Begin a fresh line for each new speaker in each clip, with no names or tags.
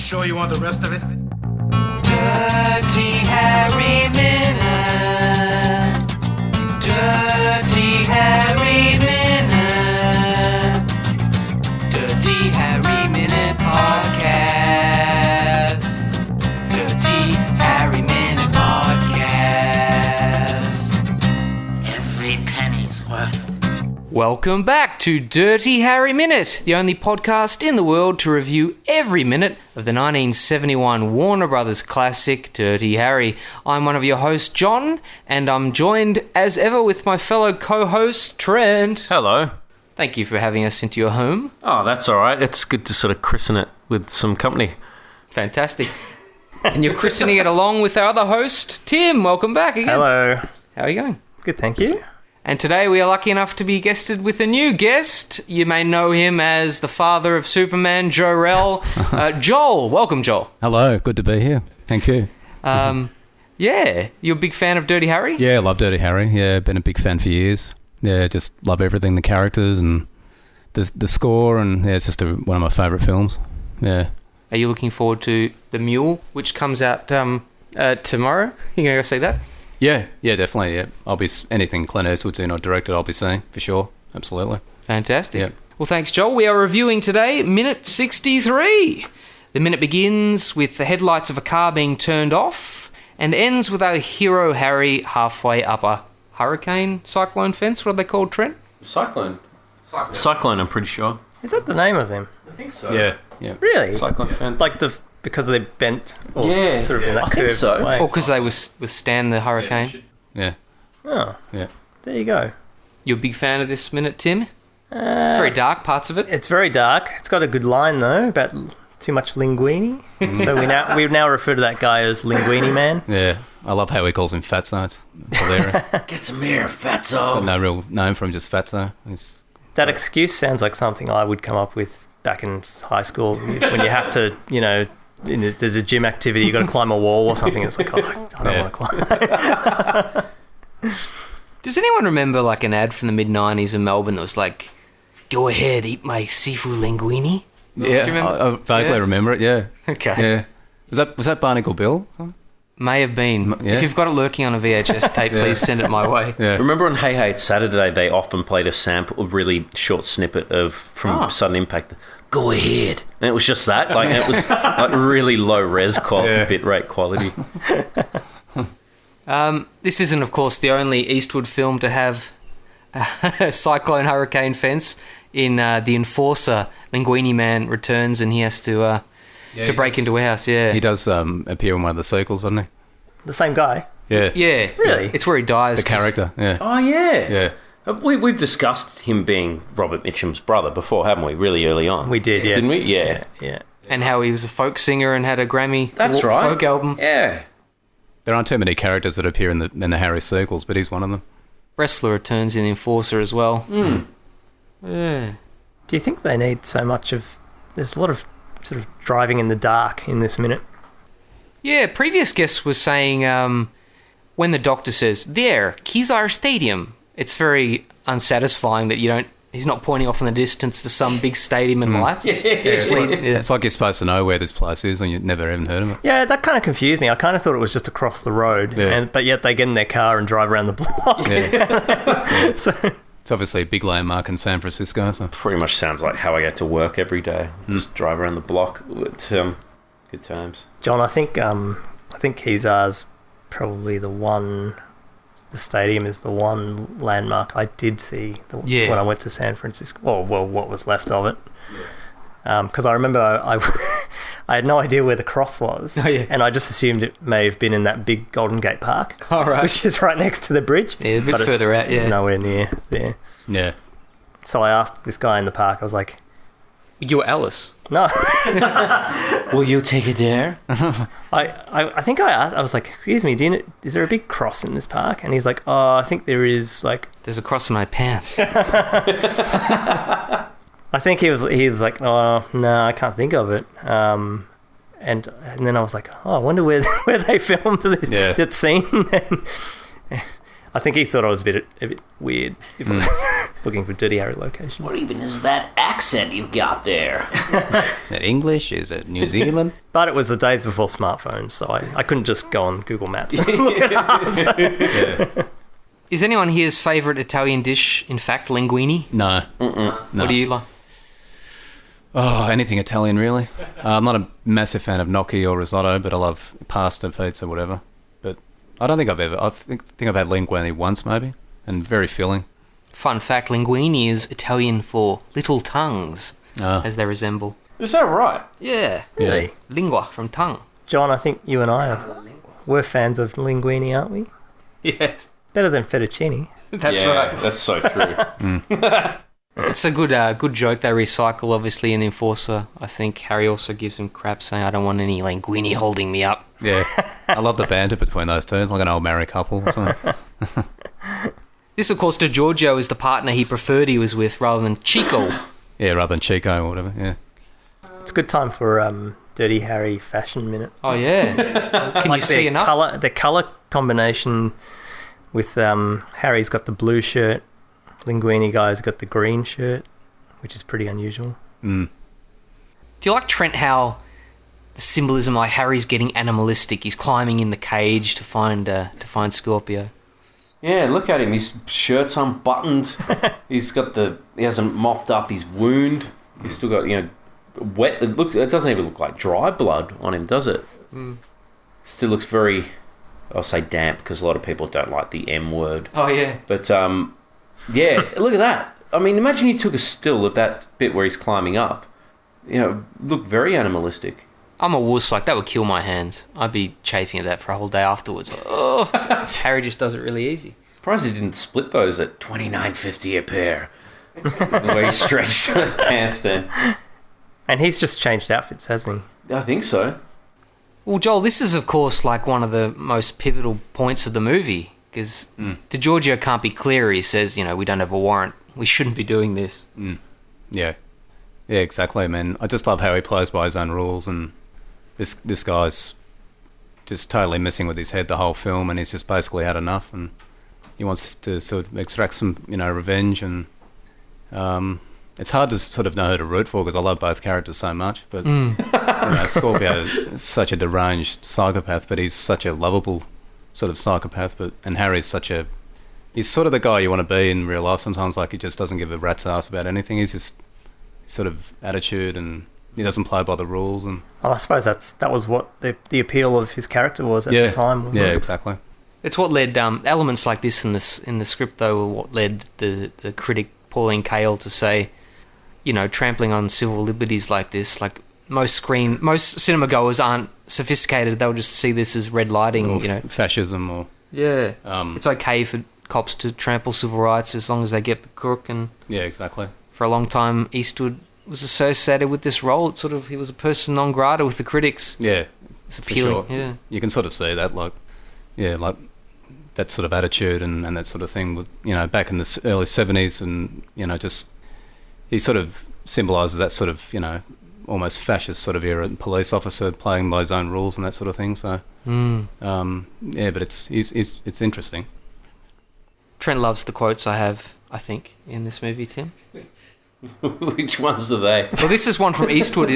sure you want the rest of it?
Dirty Harry Minute. Dirty Harry Minute. Dirty Harry Minute Podcast. Dirty Harry Minute Podcast.
Every penny's worth.
Welcome back to Dirty Harry Minute, the only podcast in the world to review every minute of the 1971 Warner Brothers classic Dirty Harry. I'm one of your hosts, John, and I'm joined as ever with my fellow co-host, Trent.
Hello.
Thank you for having us into your home.
Oh, that's all right. It's good to sort of christen it with some company.
Fantastic. And you're christening it along with our other host, Tim. Welcome back again.
Hello.
How are you going?
Good, thank you.
And today we are lucky enough to be guested with a new guest. You may know him as the father of Superman, Jor-El. Joel. Welcome, Joel.
Hello, good to be here. Thank you.
Yeah, you're a big fan of Dirty Harry?
Yeah, love Dirty Harry. Yeah, been a big fan for years. Yeah, just love everything, the characters and the score, and yeah, it's just one of my favourite films. Yeah.
Are you looking forward to The Mule, which comes out tomorrow? You going to go see that?
Yeah, definitely. Yeah, I'll be anything Clint Eastwood's in or directed. I'll be seeing for sure. Absolutely.
Fantastic.
Yeah.
Well, thanks, Joel. We are reviewing today minute 63. The minute begins with the headlights of a car being turned off and ends with our hero Harry halfway up a hurricane cyclone fence. What are they called, Trent?
Cyclone, I'm pretty sure.
Is that the name of him?
I think so.
Yeah.
Really?
Cyclone fence.
Like because they bent or
Yeah,
sort of in that
I think
curved
so.
way.
Or because they withstand the hurricane.
Yeah.
Oh,
Yeah.
there you go.
You're a big fan of this minute, Tim? Very dark parts of it.
It's very dark. It's got a good line though about too much linguine. So we now refer to that guy as Linguini Man.
Yeah. I love how he calls him Fatso. It's hilarious.
Get some air,
Got
fatso.
no real name for him, just Fatso.
That excuse sounds like something I would come up with back in high school when you have to, there's a gym activity, you got to climb a wall or something. It's like, I don't want to climb.
Does anyone remember like an ad from the mid-90s in Melbourne that was like, "Go ahead, eat my seafood linguine"?
Yeah,
Do you remember?
I vaguely remember it. Yeah.
Okay.
Yeah. Was that Barnacle Bill?
May have been.
Yeah.
If you've got it lurking on a VHS tape, please send it my way.
Yeah.
Remember on Hey Hey It's Saturday, they often played a sample, a really short snippet from Sudden Impact. Go ahead. And it was just that. Like, it was like really low res bit rate quality.
This isn't, of course, the only Eastwood film to have a cyclone hurricane fence. In The Enforcer, Linguini Man returns and he has to break into a house. Yeah,
He does appear in one of the sequels, doesn't he?
The same guy.
Yeah.
Yeah,
Really?
It's where he dies.
The character. Yeah.
Oh, yeah.
Yeah.
We've discussed him being Robert Mitchum's brother before, haven't we? Really early on.
We did, yes.
Didn't we? Yeah.
Yeah.
And how he was a folk singer and had a Grammy
That's right.
folk album.
Yeah.
There aren't too many characters that appear in the Harry sequels, but he's one of them.
Wrestler returns in Enforcer as well. Yeah.
Do you think they need so much of... There's a lot of sort of driving in the dark in this minute.
Yeah, previous guest was saying when the doctor says, "There, Kezar Stadium," it's very unsatisfying that he's not pointing off in the distance to some big stadium and lights.
It's like you're supposed to know where this place is and you've never even heard of it.
Yeah, that kind of confused me. I kind of thought it was just across the road, but yet they get in their car and drive around the block.
Yeah.
So...
It's obviously a big landmark in San Francisco. So.
Pretty much sounds like how I get to work every day. Just drive around the block. Good times.
John, I think Kezar's probably the one. The stadium is the one landmark I did see when I went to San Francisco. Well, what was left of it. Because I remember I had no idea where the cross was, and I just assumed it may have been in that big Golden Gate Park, which is right next to the bridge.
Yeah, a bit further out. Yeah,
nowhere near there.
Yeah.
So I asked this guy in the park. I was like,
"You were Alice."
No.
Will you take it there?
I think I asked. I was like, "Excuse me, is there a big cross in this park?" And he's like, "Oh, I think there is." Like,
there's a cross in my pants.
I think he was like, "Oh no, I can't think of it." And then I was like, "Oh, I wonder where they filmed that scene." I think he thought I was a bit weird if I was looking for Dirty Harry locations.
What even is that accent you got there?
Is it English? Is it New Zealand?
But it was the days before smartphones, so I couldn't just go on Google Maps and look it up. So.
Is anyone here's favourite Italian dish, in fact, linguine?
No. No.
What do you like?
Oh, anything Italian, really. I'm not a massive fan of gnocchi or risotto, but I love pasta, pizza, whatever. But I don't think I think I've had linguine once, maybe, and very filling.
Fun fact, linguine is Italian for little tongues, as they resemble.
Is that right?
Yeah.
Really?
Lingua, from tongue.
John, I think you and I we're fans of linguine, aren't we?
Yes.
Better than fettuccine.
That's right.
That's so true.
It's a good joke they recycle, obviously, in Enforcer. I think Harry also gives him crap saying, I don't want any linguine holding me up.
Yeah. I love the banter between those two. It's like an old married couple or something.
This, of course, to Giorgio is the partner he preferred he was with rather than Chico.
Yeah, rather than Chico or whatever, yeah.
It's a good time for Dirty Harry fashion minute.
Oh, yeah. Can you see enough?
The colour combination with Harry's got the blue shirt, Linguini guy's got the green shirt, which is pretty unusual.
Do you like, Trent, how the symbolism, like Harry's getting animalistic, he's climbing in the cage to find Scorpio?
Yeah, look at him. His shirt's unbuttoned. He hasn't mopped up his wound. He's still got, wet. It doesn't even look like dry blood on him, does it? Still looks very, I'll say damp, because a lot of people don't like the M word.
Oh, yeah.
But, yeah, look at that. I mean, imagine you took a still of that bit where he's climbing up. Look very animalistic. I'm
a wuss, like that would kill my hands. I'd be chafing at that for a whole day afterwards. Oh, Harry just does it really easy.
Surprised he didn't split those at $29.50 a pair. The way he stretched his pants then.
And he's just changed outfits, hasn't he?
I think so.
Well, Joel, this is, of course, like one of the most pivotal points of the movie, because DiGiorgio can't be clearer. He says, we don't have a warrant. We shouldn't be doing this.
Yeah. Yeah, exactly, man. I just love how he plays by his own rules, and this guy's just totally messing with his head the whole film, and he's just basically had enough, and he wants to sort of extract some, revenge, and it's hard to sort of know who to root for because I love both characters so much, but Scorpio is such a deranged psychopath, but he's such a lovable sort of psychopath, and Harry's he's sort of the guy you want to be in real life sometimes, like he just doesn't give a rat's ass about anything. He's just sort of attitude, and he doesn't play by the rules. And
I suppose that was what the appeal of his character was at the time, wasn't it?
Yeah, exactly.
It's what led elements like this in the script, though, were what led the critic Pauline Kael to say, trampling on civil liberties like this, like most cinema goers aren't sophisticated. They'll just see this as red lighting,
or fascism, or
it's okay for cops to trample civil rights as long as they get the crook. And
yeah, exactly.
For a long time, Eastwood was associated with this role. It's he was a person non grata with the critics.
Yeah,
it's appealing.
Sure.
Yeah,
you can sort of see that, like that sort of attitude and that sort of thing. With back in the early 70s, and just he sort of symbolises that sort of almost fascist sort of era, police officer playing by his own rules and that sort of thing. So but it's interesting.
Trent loves the quotes I have, I think, in this movie, Tim.
Which ones are they?
Well, this is one from Eastwood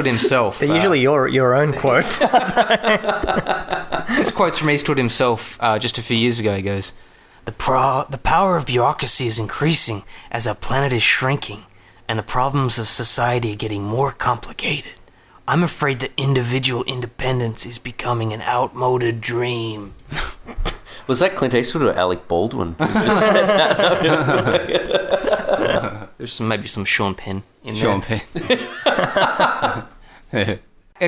himself.
They're usually your own quotes.
This quote's from Eastwood himself just a few years ago. He goes, The power of bureaucracy is increasing as our planet is shrinking and the problems of society are getting more complicated. I'm afraid that individual independence is becoming an outmoded dream.
Was that Clint Eastwood or Alec Baldwin who just said that?
There's maybe some Sean Penn in there.
Sean Penn.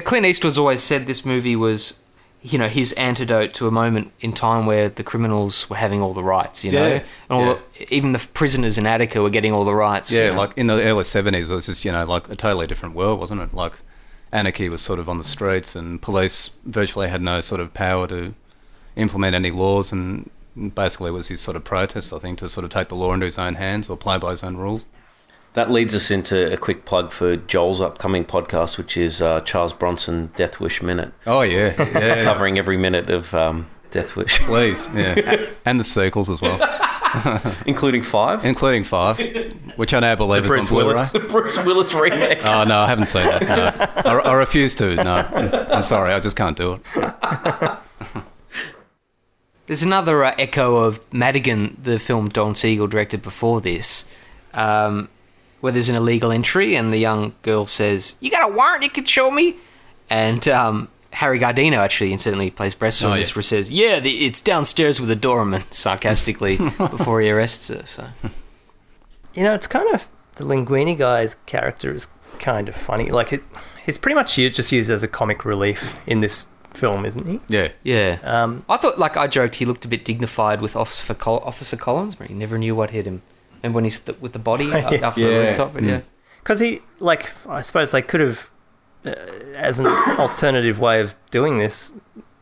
Clint Eastwood's always said this movie was, his antidote to a moment in time where the criminals were having all the rights, and even the prisoners in Attica were getting all the rights.
Yeah, like in the early 70s, it was just, like a totally different world, wasn't it? Like anarchy was sort of on the streets, and police virtually had no sort of power to implement any laws, and basically it was his sort of protest, I think, to sort of take the law into his own hands or play by his own rules.
That leads us into a quick plug for Joel's upcoming podcast, which is Charles Bronson Death Wish Minute.
Oh, yeah.
Covering every minute of Death Wish.
Please, yeah. And the sequels as well.
Including 5?
Including 5, which I now believe is on Blu-ray.
The Bruce Willis remake.
Oh, no, I haven't seen that. No. I refuse to, no. I'm sorry, I just can't do it.
There's another echo of Madigan, the film Don Siegel directed before this, where there's an illegal entry and the young girl says, "You got a warrant you could show me?" And Harry Gardino actually incidentally plays Bressel, where says, "Yeah, it's downstairs with the doorman," sarcastically before he arrests her. So,
it's kind of the Linguini guy's character is kind of funny. Like he's pretty much just used as a comic relief in this film, isn't he?
Yeah. I thought, like I joked, he looked a bit dignified with Officer Collins, but he never knew what hit him. And when he's with the body off the rooftop, but
because he, like, I suppose they could have. As an alternative way of doing this,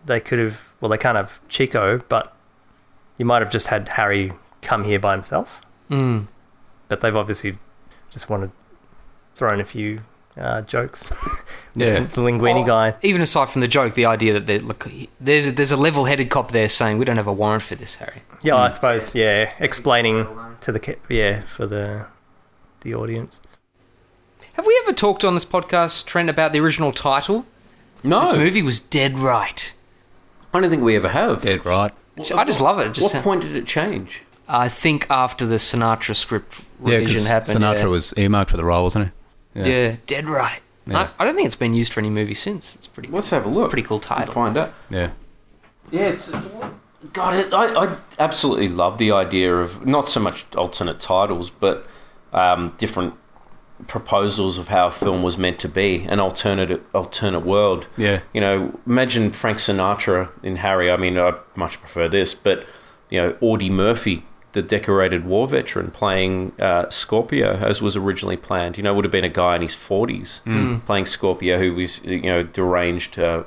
they could have... Well, they can't have Chico, but you might have just had Harry come here by himself.
Mm.
But they've obviously just wanted throw in a few jokes.
Yeah.
The Linguini guy.
Even aside from the joke, the idea that there's a level-headed cop there saying, "We don't have a warrant for this, Harry."
Yeah, I suppose, explaining to for the audience.
Have we ever talked on this podcast, Trent, about the original title?
No.
This movie was Dead Right.
I don't think we ever have.
Dead right.
I just love it.
What point did it change?
I think after the Sinatra script revision happened.
Sinatra was earmarked for the role, wasn't he?
Yeah, Dead Right. Yeah. I don't think it's been used for any movie since. It's pretty.
Let's have a look.
Pretty cool title.
Find out.
Yeah.
Yeah, it's... God, I absolutely love the idea of not so much alternate titles, but different proposals of how a film was meant to be, an alternate world.
Yeah.
Imagine Frank Sinatra in Harry. I mean, I much prefer this, but, Audie Murphy, the decorated war veteran, playing Scorpio, as was originally planned. Would have been a guy in his 40s playing Scorpio who was, deranged World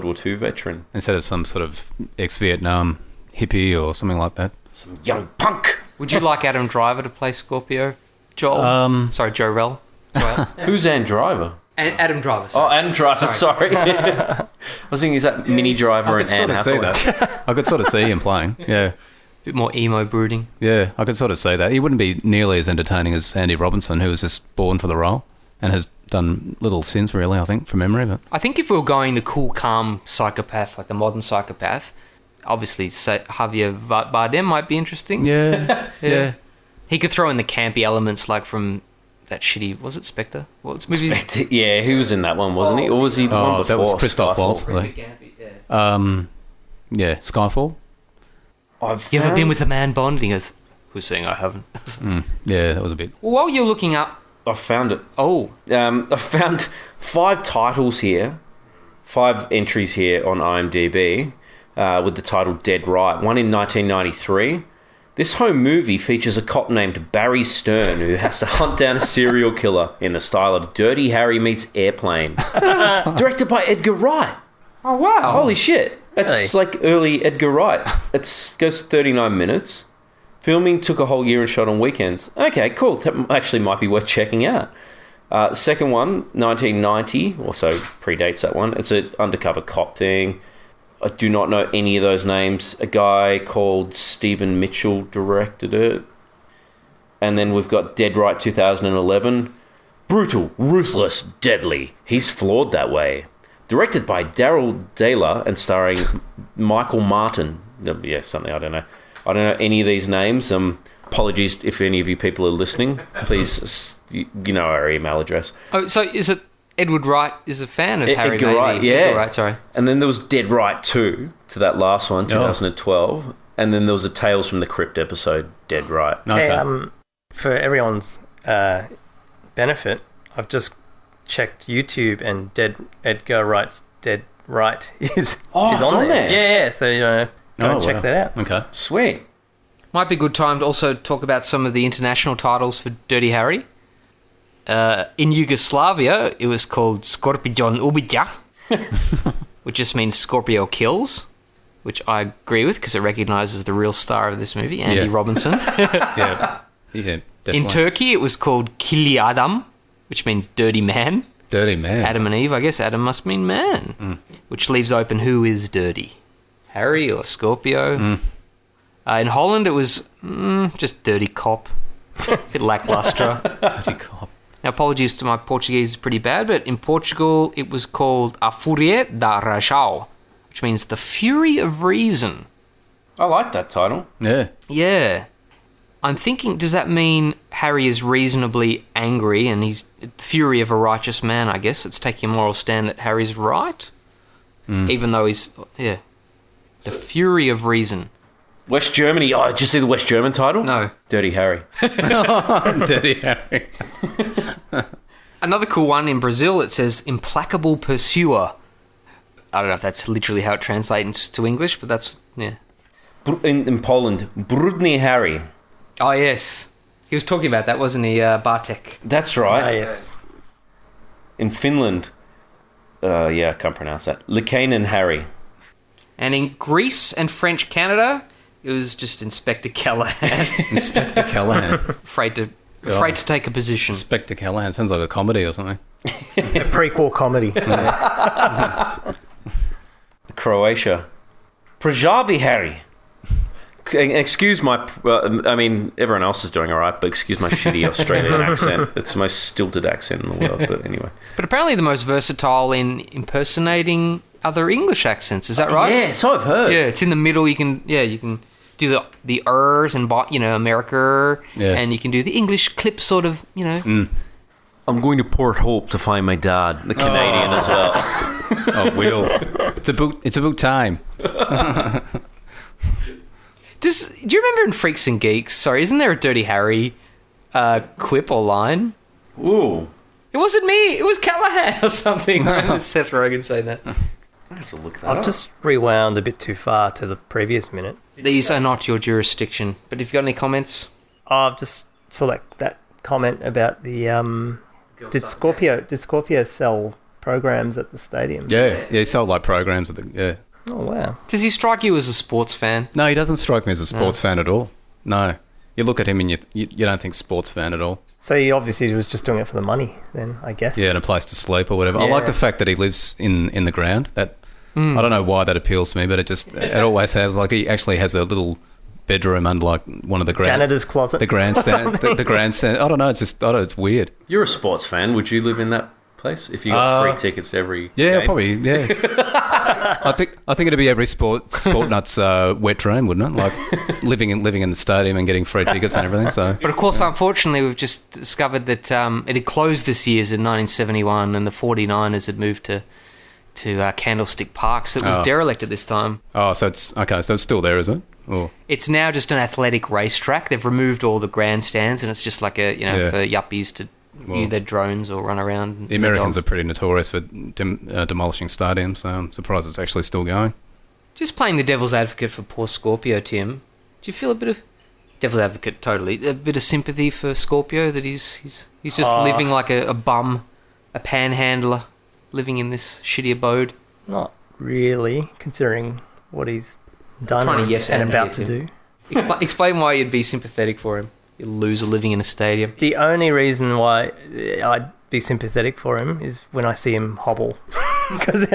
War II veteran.
Instead of some sort of ex-Vietnam hippie or something like that.
Some young punk.
Would you like Adam Driver to play Scorpio? Joel? Sorry, Joel.
Who's Ann Driver?
Adam Driver, sorry.
Oh, Adam Driver, sorry. I was thinking, is that Mini Driver and Anne Hathaway?
I could sort of see him playing, yeah.
A bit more emo brooding.
Yeah, I could sort of see that. He wouldn't be nearly as entertaining as Andy Robinson, who was just born for the role and has done little since, really, I think, from memory. But
I think if we were going the cool, calm psychopath, like the modern psychopath, obviously Javier Bardem might be interesting.
Yeah.
He could throw in the campy elements, like from that shitty... Was it Spectre? What's movie?
Spectre, yeah, he was in that one, wasn't he? Or was he the one before?
That was Christoph Waltz. Yeah, Skyfall.
You ever been with a man Bond? And he goes, "Who's saying I haven't?"
Yeah, that was a bit...
Well, while you're looking up...
I found it.
Oh.
I found 5 titles here, 5 entries here on IMDb with the title Dead Right. One in 1993. This home movie features a cop named Barry Stern who has to hunt down a serial killer in the style of Dirty Harry Meets Airplane. Directed by Edgar Wright.
Oh, wow.
Holy shit. It's like early Edgar Wright. It goes 39 minutes. Filming took a whole year and shot on weekends. Okay, cool. That actually might be worth checking out. Second one, 1990, also predates that one. It's an undercover cop thing. I do not know any of those names. A guy called Stephen Mitchell directed it. And then we've got Dead Right 2011. Brutal, ruthless, deadly. He's flawed that way. Directed by Daryl Daler and starring Michael Martin. Yeah, something, I don't know. I don't know any of these names. Apologies if any of you people are listening. Please, you know our email address.
Oh, so is it Edward Wright is a fan of Harry,
Edgar
maybe?
Wright, yeah.
Edgar Wright, sorry.
And then there was Dead Right 2 to that last one, 2012. And then there was a Tales from the Crypt episode, Dead Right.
Okay. Hey, for everyone's benefit, I've just checked YouTube and Edgar Wright's Dead Right is on there. Yeah, so go and check that out.
Okay.
Sweet.
Might be a good time to also talk about some of the international titles for Dirty Harry. In Yugoslavia, it was called Skorpion Ubija, which just means Scorpio kills, which I agree with because it recognises the real star of this movie, Andy Robinson.
Yeah, definitely.
In Turkey, it was called Kili Adam, which means dirty man.
Dirty man.
Adam and Eve, I guess Adam must mean man, which leaves open who is dirty. Harry or Scorpio. In Holland, it was just dirty cop. A bit lackluster.
Dirty cop.
Now, apologies to my Portuguese, is pretty bad, but in Portugal, it was called A Fúria da Razão, which means the fury of reason.
I like that title.
Yeah.
Yeah. I'm thinking, does that mean Harry is reasonably angry and he's the fury of a righteous man, I guess? It's taking a moral stand that Harry's right? Even though he's, the fury of reason.
West Germany. Oh, did you see the West German title?
No.
Dirty Harry.
Dirty Harry.
Another cool one in Brazil, it says implacable pursuer. I don't know if that's literally how it translates to English, but that's, yeah.
In Poland, Brudny Harry.
Oh, yes. He was talking about that, wasn't he, Bartek?
That's right.
Yes.
In Finland, I can't pronounce that. Likanen Harry.
And in Greece and French Canada, it was just Inspector Callahan.
Inspector Callahan.
afraid to take a position.
Inspector Callahan sounds like a comedy or something.
A prequel comedy.
Croatia. Prajavi Harry. Excuse my... everyone else is doing all right, but excuse my shitty Australian accent. It's the most stilted accent in the world, but anyway.
But apparently the most versatile in impersonating other English accents. Is that right?
Yeah, so I've heard.
Yeah, it's in the middle. You can do the ers and America, and you can do the English clip sort of,
I'm going to Port Hope to find my dad, the Canadian as well.
Oh, wheels. It's about time.
Do you remember in Freaks and Geeks? Sorry, isn't there a Dirty Harry quip or line?
Ooh.
It wasn't me. It was Callahan or something. I remember Seth Rogen saying that.
I have to look that up.
I've just rewound a bit too far to the previous minute.
These are not your jurisdiction. But if you've got any comments?
I've just saw that comment about the did Scorpio sell programs at the stadium?
Yeah, he sold like programs at the. Yeah.
Oh wow.
Does he strike you as a sports fan?
No, he doesn't strike me as a sports fan at all. No, you look at him and you don't think sports fan at all.
So he obviously was just doing it for the money, then I guess.
Yeah, and a place to sleep or whatever. I like the fact that he lives in the ground. That I don't know why that appeals to me, but it always has, like, he actually has a little bedroom under like one of the
janitor's closet,
the grandstand, the grandstand. I don't know. It's weird.
You're a sports fan. Would you live in that place if you got free tickets to every game?
Probably. Yeah. I think it'd be every sport nut's wet dream, wouldn't it? Like living in the stadium and getting free tickets and everything. So,
but of course, unfortunately, we've just discovered that it had closed this year in 1971, and the 49ers had moved to Candlestick Park, so it was derelict at this time.
Oh, so it's okay. So it's still there, is it? Or?
It's now just an athletic racetrack. They've removed all the grandstands, and it's just like for yuppies to view their drones or run around.
The Americans are pretty notorious for demolishing stadiums, so I'm surprised it's actually still going.
Just playing the devil's advocate for poor Scorpio, Tim. Do you feel a bit of devil's advocate? Totally, a bit of sympathy for Scorpio that he's just living like a bum, a panhandler, living in this shitty abode.
Not really, considering what he's done
and
about to do.
Explain why you'd be sympathetic for him. You loser living in a stadium.
The only reason why I'd be sympathetic for him is when I see him hobble, because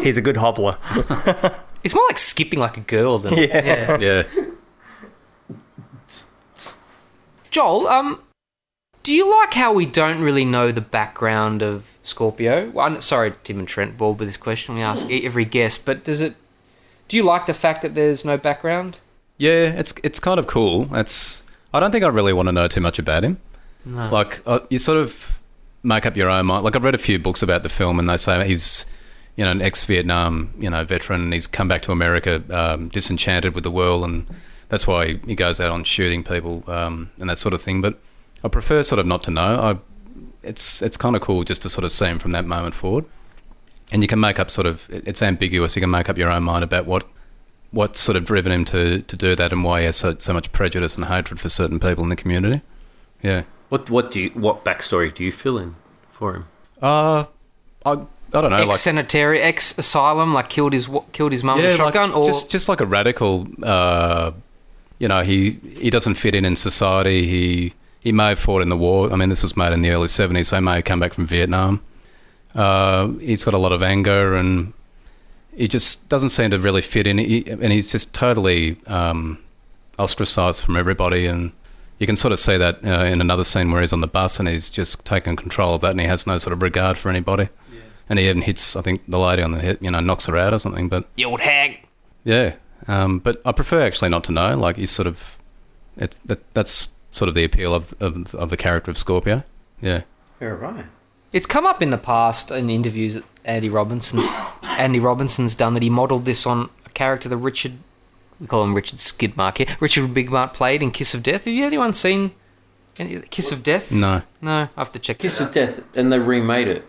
he's a good hobbler.
It's more like skipping like a girl than
Yeah.
Joel, do you like how we don't really know the background of Scorpio? Well, sorry, Tim and Trent bored with this question. We ask every guest, but do you like the fact that there's no background?
Yeah, it's kind of cool. I don't think I really want to know too much about him.
No.
Like, you sort of make up your own mind. Like, I've read a few books about the film, and they say he's, an ex-Vietnam, veteran, and he's come back to America disenchanted with the world, and that's why he goes out on shooting people and that sort of thing. But I prefer sort of not to know. It's kind of cool just to sort of see him from that moment forward. And you can make up it's ambiguous. You can make up your own mind about what sort of driven him to do that and why he has so much prejudice and hatred for certain people in the community. Yeah.
What backstory do you fill in for him?
I don't know.
Ex-sanitary, ex-asylum, like killed his mum with a shotgun, or
just like a radical. He doesn't fit in society. He may have fought in the war. I mean, this was made in the early 70s, so he may have come back from Vietnam. He's got a lot of anger, and he just doesn't seem to really fit in. And he's just totally ostracised from everybody. And you can sort of see that in another scene where he's on the bus and he's just taken control of that and he has no sort of regard for anybody. Yeah. And he even hits, I think, the lady on the head, knocks her out or something. But
You old hag.
yeah. But I prefer actually not to know. Like, he's sort of... That's sort of the appeal of the character of Scorpio. Yeah.
You're right.
It's come up in the past in interviews that Andy Robinson's done, that he modelled this on a character that we call him Richard Skidmark here, Richard Bigmart played in Kiss of Death. Have you anyone seen Kiss of Death?
No.
I have to check
Kiss
it
of
out.
Death, and they remade it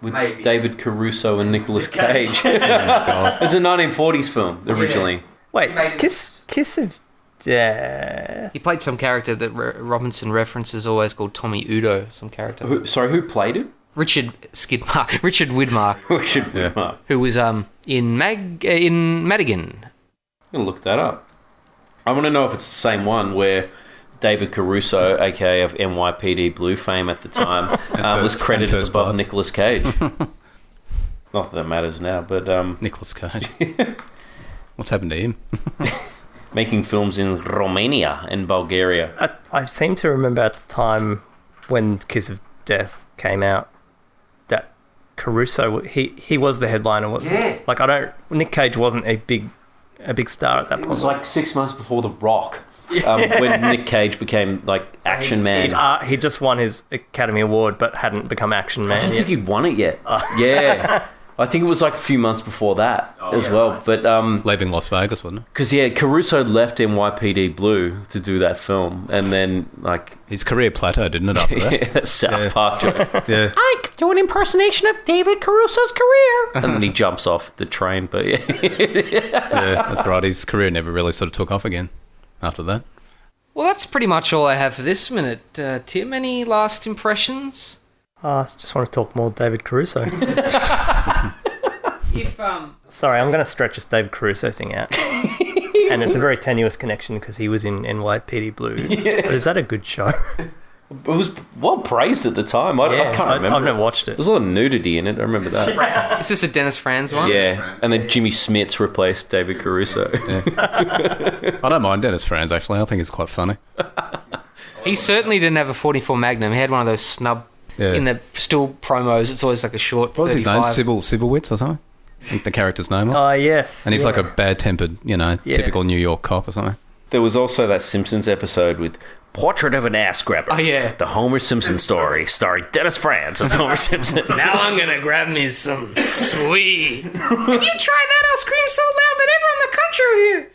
with
Maybe.
David Caruso and Nicolas Cage. It's a 1940s film originally.
Wait, Kiss of Death.
He played some character that Robinson references always called Tommy Udo, some character.
Who played it?
Richard Widmark,
Richard Widmark.
who was in Madigan.
I'm going to look that up. I want to know if it's the same one where David Caruso, aka of NYPD Blue fame at the time, was credited
First
above
Blood.
Nicolas Cage. Not that that matters now, but
Nicolas Cage. What's happened to him?
making films in Romania and Bulgaria.
I seem to remember at the time when Kiss of Death came out that Caruso, he was the headliner, wasn't he? Like, Nick Cage wasn't a big star at that point.
It was like 6 months before The Rock, when Nick Cage became like Action Man.
He just won his Academy Award but hadn't become Action Man
I don't
yet.
think he'd won it yet. Yeah. I think it was like a few months before that as well. Right. But
leaving Las Vegas, wasn't it?
Because Caruso left NYPD Blue to do that film, and then like
his career plateaued, didn't it? After that,
yeah, that South Park joke.
Yeah,
I do an impersonation of David Caruso's career,
and then he jumps off the train. But yeah,
that's right. His career never really sort of took off again after that.
Well, that's pretty much all I have for this minute. Tim, any last impressions?
I just want to talk more David Caruso.
If
Sorry, I'm going to stretch this David Caruso thing out. And it's a very tenuous connection because he was in NYPD Blue. Yeah. But is that a good show?
it was well praised at the time. I can't remember.
I've never watched it.
There's a lot of nudity in it. I remember that.
Is this a Dennis Franz one?
Yeah, and then Jimmy Smits replaced David Caruso.
Yeah. I don't mind Dennis Franz, actually. I think it's quite funny.
He certainly didn't have a 44 Magnum. He had one of those snub...
Yeah.
In the still promos, it's always like a short 35.
What was his name? Sibylwitz or something? I think the character's name was.
Oh, yes.
And he's like a bad-tempered, typical New York cop or something.
There was also that Simpsons episode with Portrait of an Ass Grabber.
Oh, yeah.
The Homer Simpson story, starring Dennis Franz as Homer Simpson.
Now I'm going to grab me some sweet. If you try that, I'll scream so loud that everyone in the country will hear.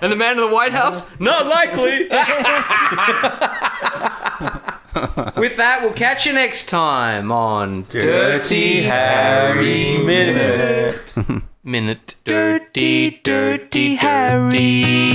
And the man in the White House? Not likely. With that, we'll catch you next time on Dirty Harry Minute. Dirty Harry.